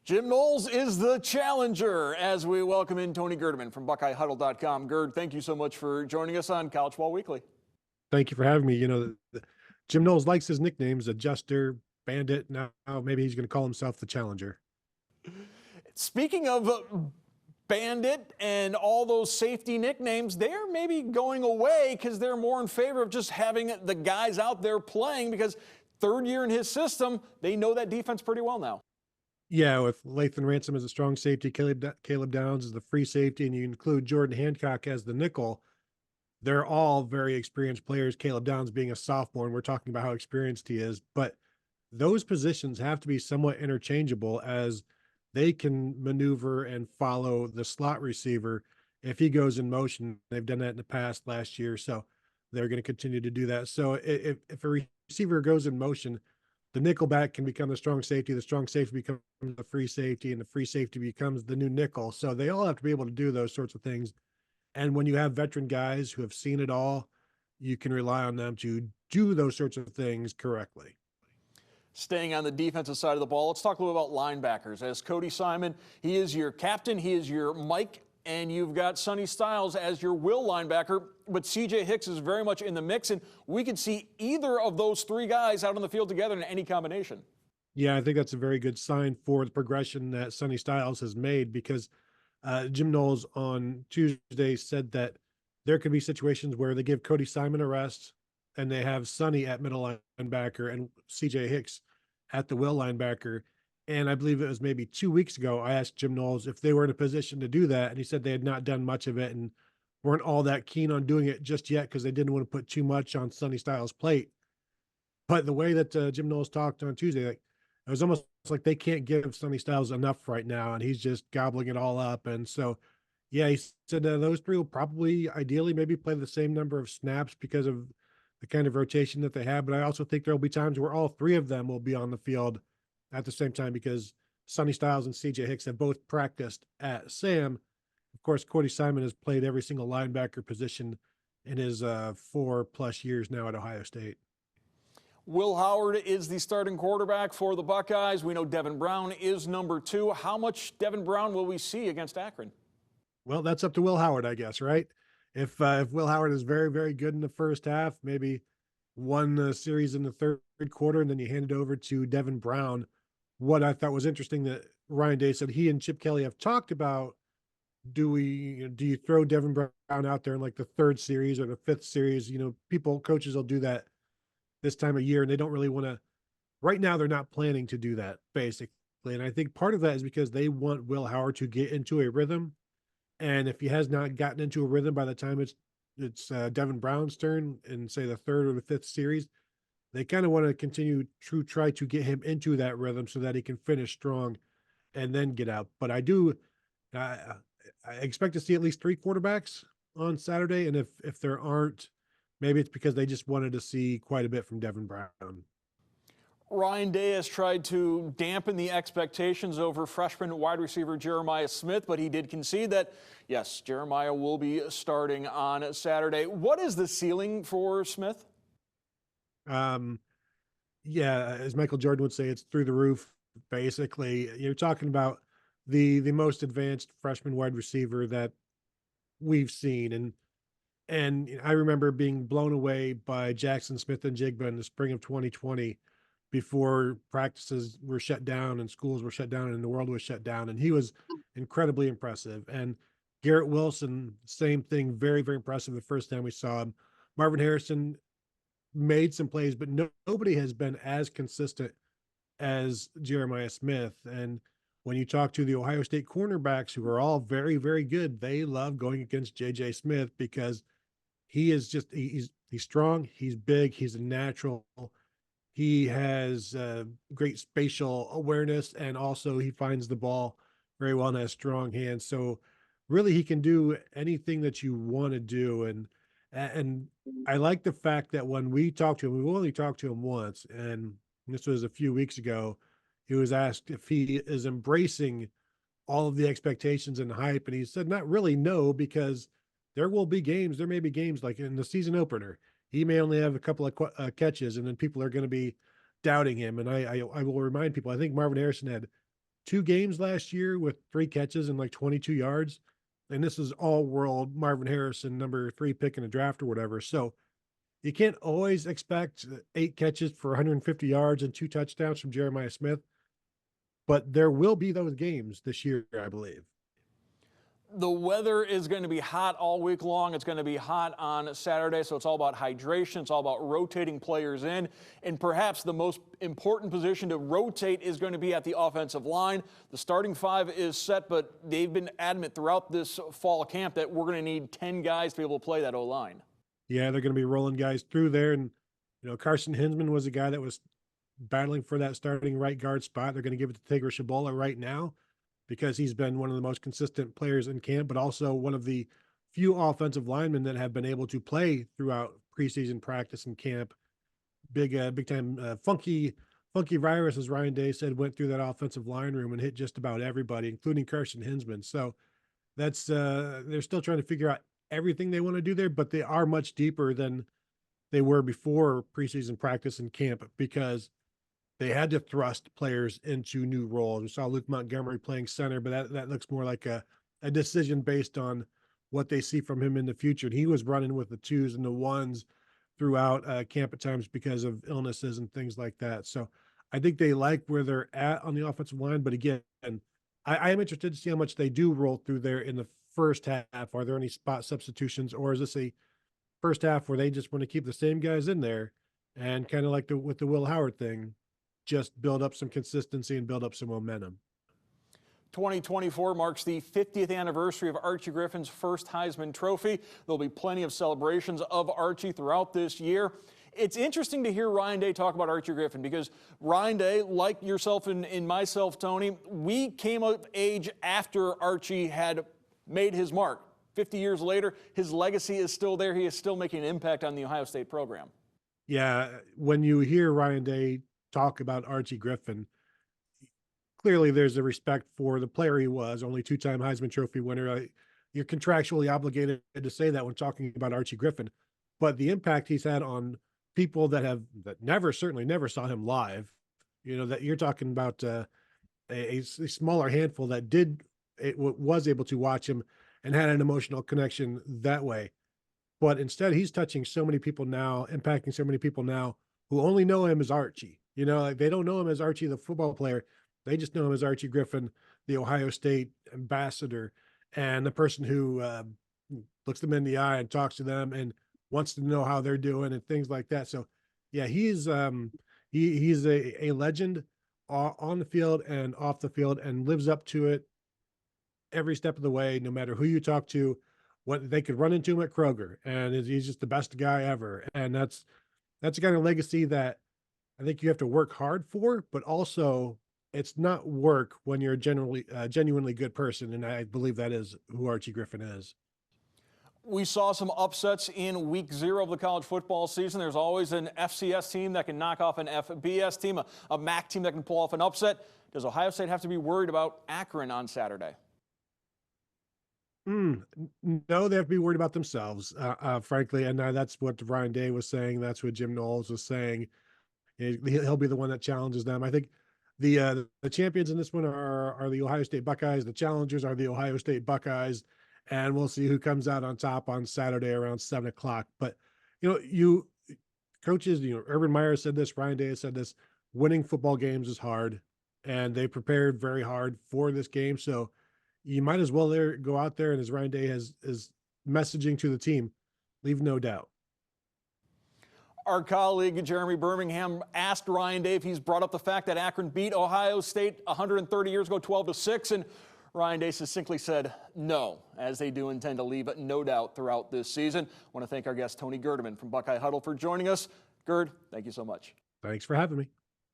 Jim Knowles is the challenger as we welcome in Tony Gerdeman from BuckeyeHuddle.com. Gerd, thank you so much for joining us on College Ball Weekly. Thank you for having me. Jim Knowles likes his nicknames, Adjuster, Bandit. Now maybe he's going to call himself the Challenger. Speaking of Bandit and all those safety nicknames, they're maybe going away because they're more in favor of just having the guys out there playing because third year in his system, they know that defense pretty well now. Yeah, with Lathan Ransom as a strong safety, Caleb Downs as the free safety, and you include Jordan Hancock as the nickel, they're all very experienced players. Caleb Downs being a sophomore, and we're talking about how experienced he is. But those positions have to be somewhat interchangeable as they can maneuver and follow the slot receiver if he goes in motion. They've done that in the past last year, so they're going to continue to do that. So if a receiver goes in motion, the nickelback can become the strong safety becomes the free safety, and the free safety becomes the new nickel. So they all have to be able to do those sorts of things. And when you have veteran guys who have seen it all, you can rely on them to do those sorts of things correctly. Staying on the defensive side of the ball, let's talk a little about linebackers. As Cody Simon, he is your captain, he is your Mike, and you've got Sonny Styles as your will linebacker, but CJ Hicks is very much in the mix, and we could see either of those three guys out on the field together in any combination. Yeah, I think that's a very good sign for the progression that Sonny Styles has made, because Jim Knowles on Tuesday said that there could be situations where they give Cody Simon a rest and they have Sonny at middle linebacker and CJ Hicks at the will linebacker. And I believe it was maybe 2 weeks ago, I asked Jim Knowles if they were in a position to do that. And he said they had not done much of it and weren't all that keen on doing it just yet because they didn't want to put too much on Sonny Styles' plate. But the way that Jim Knowles talked on Tuesday, like, it was almost like they can't give Sonny Styles enough right now, and he's just gobbling it all up. And so, yeah, he said those three will probably, ideally, maybe play the same number of snaps because of the kind of rotation that they have. But I also think there will be times where all three of them will be on the field at the same time because Sonny Styles and CJ Hicks have both practiced at Sam. Of course, Cody Simon has played every single linebacker position in his 4+ years now at Ohio State. Will Howard is the starting quarterback for the Buckeyes. We know Devin Brown is number 2. How much Devin Brown will we see against Akron? Well, that's up to Will Howard, I guess, right? If Will Howard is very, very good in the first half, maybe one series in the third quarter, and then you hand it over to Devin Brown. What I thought was interesting that Ryan Day said he and Chip Kelly have talked about, do you throw Devin Brown out there in like the third series or the fifth series? Coaches will do that this time of year, and they don't really want to. Right now, they're not planning to do that, basically. And I think part of that is because they want Will Howard to get into a rhythm. And if he has not gotten into a rhythm by the time it's Devin Brown's turn in, say, the third or the fifth series, they kind of want to continue to try to get him into that rhythm so that he can finish strong and then get out. But I expect to see at least 3 quarterbacks on Saturday. And if there aren't, maybe it's because they just wanted to see quite a bit from Devin Brown. Ryan Day has tried to dampen the expectations over freshman wide receiver Jeremiah Smith, but he did concede that, yes, Jeremiah will be starting on Saturday. What is the ceiling for Smith? Yeah, as Michael Jordan would say, it's through the roof, basically. You're talking about the most advanced freshman wide receiver that we've seen. And I remember being blown away by Jackson Smith and Jigba in the spring of 2020 before practices were shut down and schools were shut down and the world was shut down. And he was incredibly impressive. And Garrett Wilson, same thing, very, very impressive the first time we saw him. Marvin Harrison made some plays, but nobody has been as consistent as Jeremiah Smith. And when you talk to the Ohio State cornerbacks, who are all very, very good, they love going against J.J. Smith because he is just, he's strong, he's big, he's a natural. He has great spatial awareness, and also he finds the ball very well and has strong hands. So really he can do anything that you want to do. And I like the fact that when we talked to him, we only talked to him once, and this was a few weeks ago, he was asked if he is embracing all of the expectations and hype. And he said, not really, no, because there may be games like in the season opener, he may only have a couple of catches, and then people are going to be doubting him. And I will remind people, I think Marvin Harrison had 2 games last year with 3 catches and like 22 yards. And this is all world Marvin Harrison, number 3 pick in the draft or whatever. So you can't always expect 8 catches for 150 yards and 2 touchdowns from Jeremiah Smith, but there will be those games this year, I believe. The weather is going to be hot all week long. It's going to be hot on Saturday, so it's all about hydration. It's all about rotating players in. And perhaps the most important position to rotate is going to be at the offensive line. The starting 5 is set, but they've been adamant throughout this fall camp that we're going to need 10 guys to be able to play that O-line. Yeah, they're going to be rolling guys through there. And, Carson Hinsman was a guy that was battling for that starting right guard spot. They're going to give it to Tigger Shabola right now, because he's been one of the most consistent players in camp, but also one of the few offensive linemen that have been able to play throughout preseason practice and camp. Big time funky virus, as Ryan Day said, went through that offensive line room and hit just about everybody, including Carson Hinsman. So that's they're still trying to figure out everything they want to do there, but they are much deeper than they were before preseason practice and camp, because they had to thrust players into new roles. We saw Luke Montgomery playing center, but that looks more like a decision based on what they see from him in the future. And he was running with the 2s and the 1s throughout camp at times because of illnesses and things like that. So I think they like where they're at on the offensive line. But again, I am interested to see how much they do roll through there in the first half. Are there any spot substitutions, or is this a first half where they just want to keep the same guys in there and kind of like with the Will Howard thing, just build up some consistency and build up some momentum? 2024 marks the 50th anniversary of Archie Griffin's first Heisman Trophy. There'll be plenty of celebrations of Archie throughout this year. It's interesting to hear Ryan Day talk about Archie Griffin, because Ryan Day, like yourself and myself, Tony, we came of age after Archie had made his mark. 50 years later, his legacy is still there. He is still making an impact on the Ohio State program. Yeah, when you hear Ryan Day talk about Archie Griffin, clearly there's a respect for the player he was, only 2-time Heisman Trophy winner. You're contractually obligated to say that when talking about Archie Griffin, but the impact he's had on people that certainly never saw him live, that you're talking about a smaller handful that was able to watch him and had an emotional connection that way. But instead, he's touching so many people now, impacting so many people now who only know him as Archie. Like, they don't know him as Archie, the football player. They just know him as Archie Griffin, the Ohio State ambassador, and the person who looks them in the eye and talks to them and wants to know how they're doing and things like that. So, yeah, he's a legend on the field and off the field, and lives up to it every step of the way, no matter who you talk to. What they could run into him at Kroger, and he's just the best guy ever. And that's the kind of legacy that I think you have to work hard for, but also it's not work when you're a genuinely good person. And I believe that is who Archie Griffin is. We saw some upsets in week 0 of the college football season. There's always an FCS team that can knock off an FBS team, a MAC team that can pull off an upset. Does Ohio State have to be worried about Akron on Saturday? No, they have to be worried about themselves, frankly. And that's what Ryan Day was saying. That's what Jim Knowles was saying. He'll be the one that challenges them. I think the champions in this one are the Ohio State Buckeyes. The challengers are the Ohio State Buckeyes, and we'll see who comes out on top on Saturday around 7:00. But coaches, Urban Meyer said this, Ryan Day said this: winning football games is hard, and they prepared very hard for this game. So you might as well go out there, and as Ryan Day is messaging to the team, leave no doubt. Our colleague Jeremy Birmingham asked Ryan Day if he's brought up the fact that Akron beat Ohio State 130 years ago, 12-6, and Ryan Day succinctly said no, as they do intend to leave no doubt throughout this season. I want to thank our guest Tony Gerdeman from Buckeye Huddle for joining us. Gerd, thank you so much. Thanks for having me.